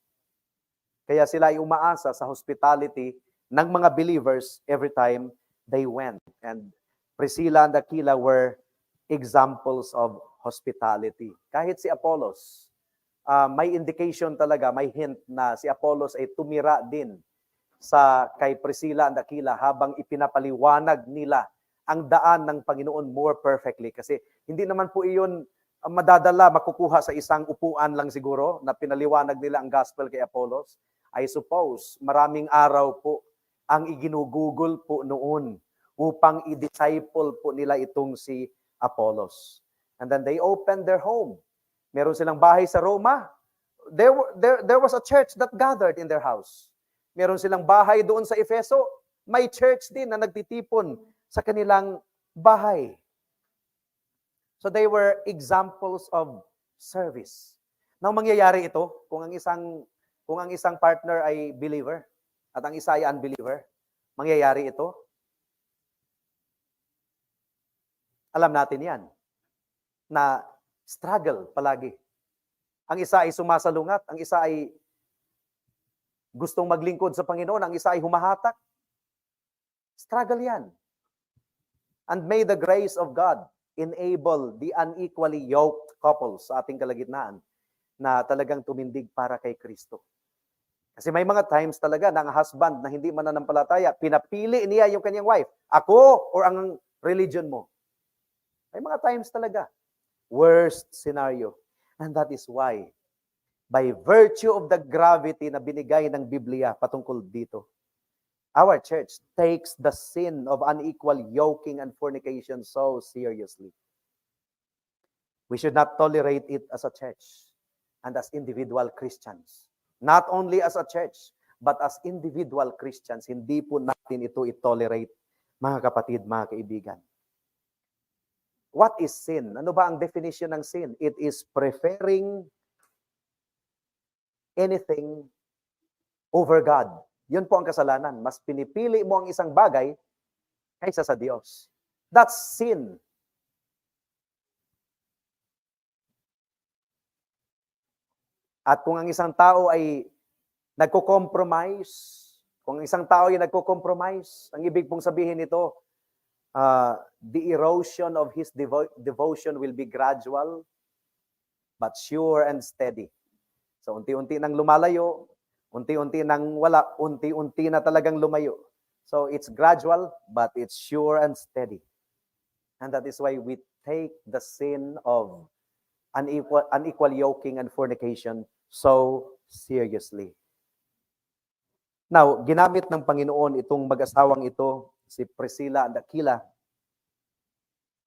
Kaya sila ay umaasa sa hospitality ng mga believers every time they went. And Priscilla and Aquila were examples of hospitality. Kahit si Apollos, may indication talaga, may hint na si Apollos ay tumira din sa kay Priscilla and Aquila habang ipinapaliwanag nila ang daan ng Panginoon more perfectly. Kasi hindi naman po iyon madadala, makukuha sa isang upuan lang siguro na pinaliwanag nila ang gospel kay Apollos. I suppose, maraming araw po ang iginugugol po noon upang i-disciple po nila itong si Apollos. And then they opened their home. Meron silang bahay sa Roma. There was a church that gathered in their house. Meron silang bahay doon sa Efeso. May church din na nagtitipon sa kanilang bahay. So they were examples of service. Nang mangyayari ito, kung ang isang partner ay believer at ang isa ay unbeliever, mangyayari ito. Alam natin 'yan na struggle palagi. Ang isa ay sumasalungat, ang isa ay gustong maglingkod sa Panginoon, ang isa ay humahatak. Struggle 'yan. And may the grace of God enable the unequally yoked couples sa ating kalagitnaan na talagang tumindig para kay Kristo. Kasi may mga times talaga na ang husband na hindi mananampalataya, pinapili niya yung kanyang wife. Ako or ang religion mo. May mga times talaga. Worst scenario. And that is why, by virtue of the gravity na binigay ng Biblia patungkol dito, our church takes the sin of unequal yoking and fornication so seriously. We should not tolerate it as a church and as individual Christians. Not only as a church, but as individual Christians, hindi po natin ito i-tolerate, mga kapatid, mga kaibigan. What is sin? Ano ba ang definition ng sin? It is preferring anything over God. Yun po ang kasalanan. Mas pinipili mo ang isang bagay kaysa sa Diyos. That's sin. At kung ang isang tao ay nagko-compromise, kung ang isang tao ay nagko-compromise, ang ibig pong sabihin nito, the erosion of his devotion will be gradual, but sure and steady. So unti-unti nang lumalayo, unti-unti nang wala, unti-unti na talagang lumayo. So it's gradual, but it's sure and steady. And that is why we take the sin of unequal yoking and fornication so seriously. Now, ginamit ng Panginoon itong mag-asawang ito, si Priscilla and Aquila,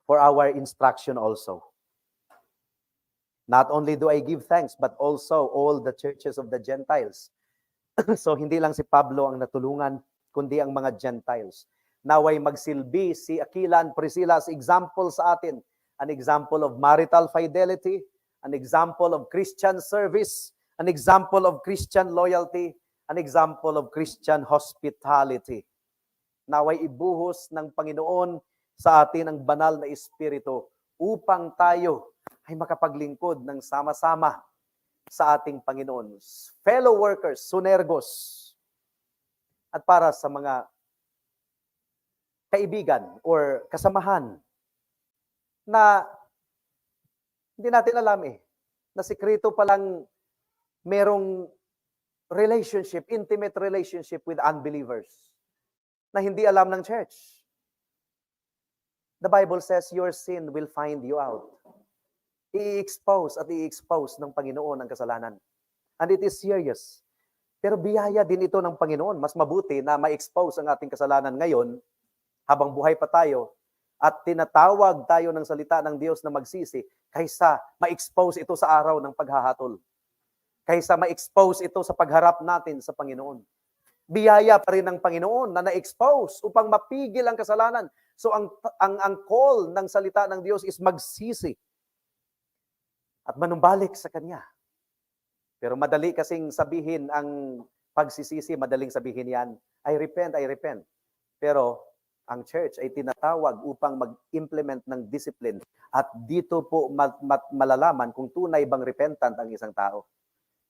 for our instruction also. Not only do I give thanks, but also all the churches of the Gentiles. So, hindi lang si Pablo ang natulungan, kundi ang mga Gentiles. Naway magsilbi si Aquila and Priscilla as example sa atin. An example of marital fidelity, an example of Christian service, an example of Christian loyalty, an example of Christian hospitality. Naway ibuhos ng Panginoon sa atin ang banal na Espiritu upang tayo ay makapaglingkod ng sama-sama sa ating Panginoon. Fellow workers, sunergos, at para sa mga kaibigan or kasamahan na hindi natin alam na sikreto palang merong relationship, intimate relationship with unbelievers na hindi alam ng church. The Bible says your sin will find you out. I-expose ng Panginoon ang kasalanan. And it is serious. Pero biyaya din ito ng Panginoon. Mas mabuti na ma-expose ang ating kasalanan ngayon habang buhay pa tayo at tinatawag tayo ng salita ng Diyos na magsisi kaysa ma-expose ito sa araw ng paghahatol. Kaysa ma-expose ito sa pagharap natin sa Panginoon. Biyaya pa rin ng Panginoon na na-expose upang mapigil ang kasalanan. So ang call ng salita ng Diyos is magsisi at manumbalik sa Kanya. Pero madali kasing sabihin ang pagsisisi, madaling sabihin yan, I repent. Pero ang church ay tinatawag upang mag-implement ng discipline. At dito po malalaman kung tunay bang repentant ang isang tao.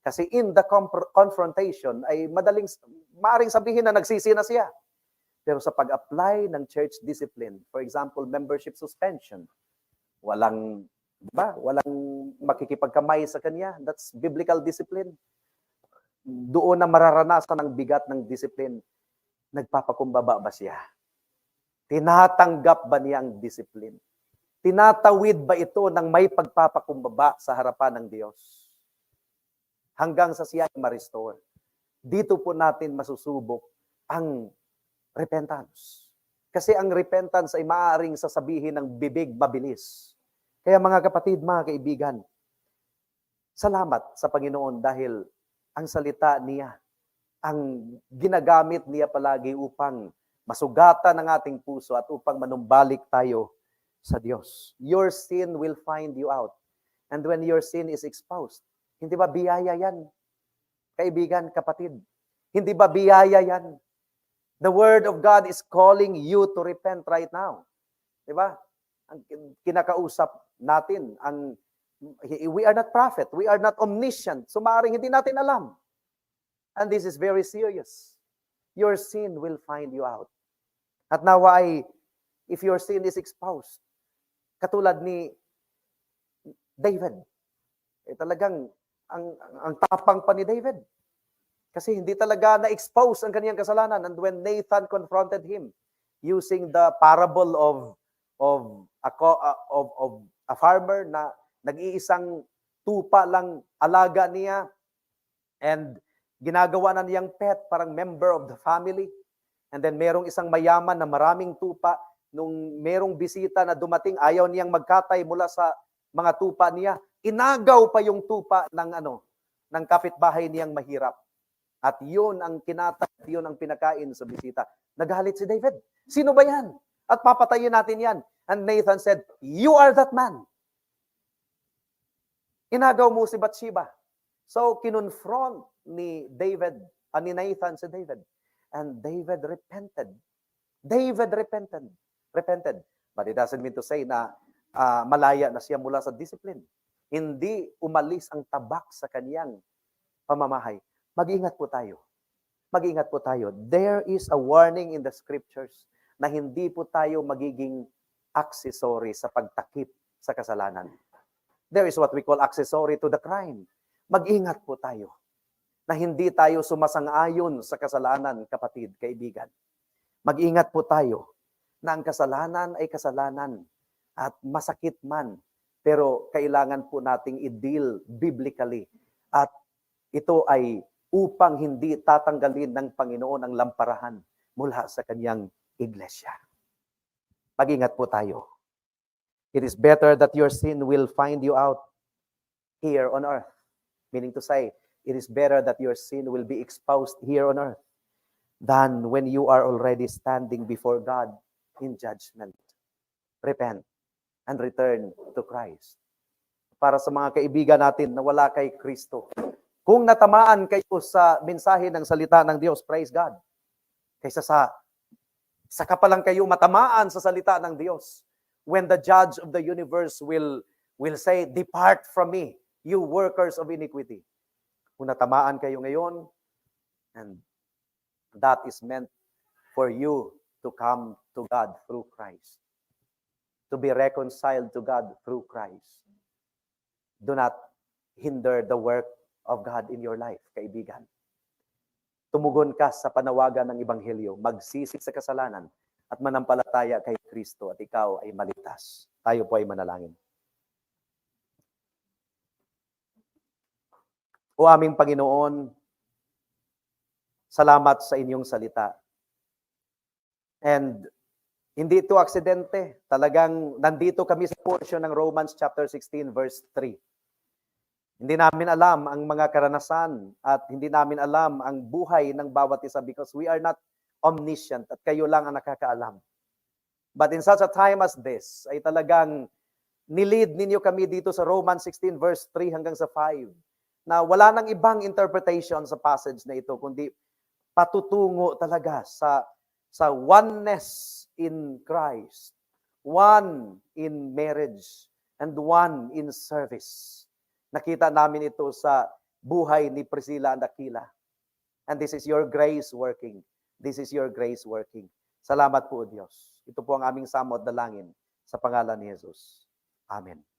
Kasi in the confrontation ay maaring sabihin na nagsisi na siya. Pero sa pag-apply ng church discipline, for example, membership suspension, walang makikipagkamay sa kanya. That's biblical discipline. Doon na mararanasan ang bigat ng discipline. Nagpapakumbaba ba siya? Tinatanggap ba niya ang discipline? Tinatawid ba ito ng may pagpapakumbaba sa harapan ng Diyos? Hanggang sa siya ay ma-restore. Dito po natin masusubok ang repentance. Kasi ang repentance ay maaaring sasabihin ng bibig mabilis. Kaya mga kapatid, mga kaibigan, salamat sa Panginoon dahil ang salita niya, ang ginagamit niya palagi upang masugatan ang ating puso at upang manumbalik tayo sa Diyos. Your sin will find you out. And when your sin is exposed, hindi ba biyaya yan? Kaibigan, kapatid, hindi ba biyaya yan? The Word of God is calling you to repent right now. Di ba? Ang kinakausap natin, we are not prophet, we are not omniscient, so maaaring hindi natin alam. And this is very serious. Your sin will find you out. At naway, if your sin is exposed, katulad ni David, talagang ang tapang pa ni David. Kasi hindi talaga na-expose ang kaniyang kasalanan. And when Nathan confronted him using the parable of a farmer na nag-iisang tupa lang alaga niya and ginagawa na niyang pet, parang member of the family. And then merong isang mayaman na maraming tupa. Nung merong bisita na dumating, ayaw niyang magkatay mula sa mga tupa niya. Inagaw pa yung tupa ng kapitbahay niyang mahirap. At yun ang kinatay, yun ang pinakain sa bisita. Nagalit si David. Sino ba yan? At papatayin natin yan. And Nathan said, you are that man. Inagaw mo si Bathsheba. So, kinonfront ni Nathan si David. And David repented. Repented. But it doesn't mean to say na malaya na siya mula sa discipline. Hindi umalis ang tabak sa kaniyang pamamahay. Mag-ingat po tayo. Mag-ingat po tayo. There is a warning in the scriptures na hindi po tayo magiging accessory sa pagtakip sa kasalanan. There is what we call accessory to the crime. Mag-ingat po tayo na hindi tayo sumasang-ayon sa kasalanan, kapatid, kaibigan. Mag-ingat po tayo na ang kasalanan ay kasalanan at masakit man, pero kailangan po nating i-deal biblically. At ito ay upang hindi tatanggalin ng Panginoon ang lamparahan mula sa kanyang iglesia. Mag-ingat po tayo. It is better that your sin will find you out here on earth. Meaning to say, it is better that your sin will be exposed here on earth than when you are already standing before God in judgment. Repent and return to Christ. Para sa mga kaibigan natin na wala kay Kristo, kung natamaan kayo sa mensahe ng salita ng Diyos, praise God. Kaysa sa kapalang kayo matamaan sa salita ng Diyos, when the judge of the universe will say, depart from me, you workers of iniquity. Kung natamaan kayo ngayon, and that is meant for you to come to God through Christ. To be reconciled to God through Christ. Do not hinder the work of God in your life, kaibigan. Tumugon ka sa panawagan ng Ebanghelyo, magsisi sa kasalanan at manampalataya kay Kristo at ikaw ay maligtas. Tayo po ay manalangin. O aming Panginoon, salamat sa inyong salita. And hindi ito aksidente. Talagang nandito kami sa portion ng Romans chapter 16 verse 3. Hindi namin alam ang mga karanasan at hindi namin alam ang buhay ng bawat isa because we are not omniscient at kayo lang ang nakakaalam. But in such a time as this, ay talagang nilid ninyo kami dito sa Romans 16 verse 3 hanggang sa 5 na wala nang ibang interpretation sa passage na ito kundi patutungo talaga sa oneness in Christ, one in marriage, and one in service. Nakita namin ito sa buhay ni Priscilla and Aquila. And this is your grace working. This is your grace working. Salamat po, Diyos. Ito po ang aming samot dalangin sa pangalan ni Jesus. Amen.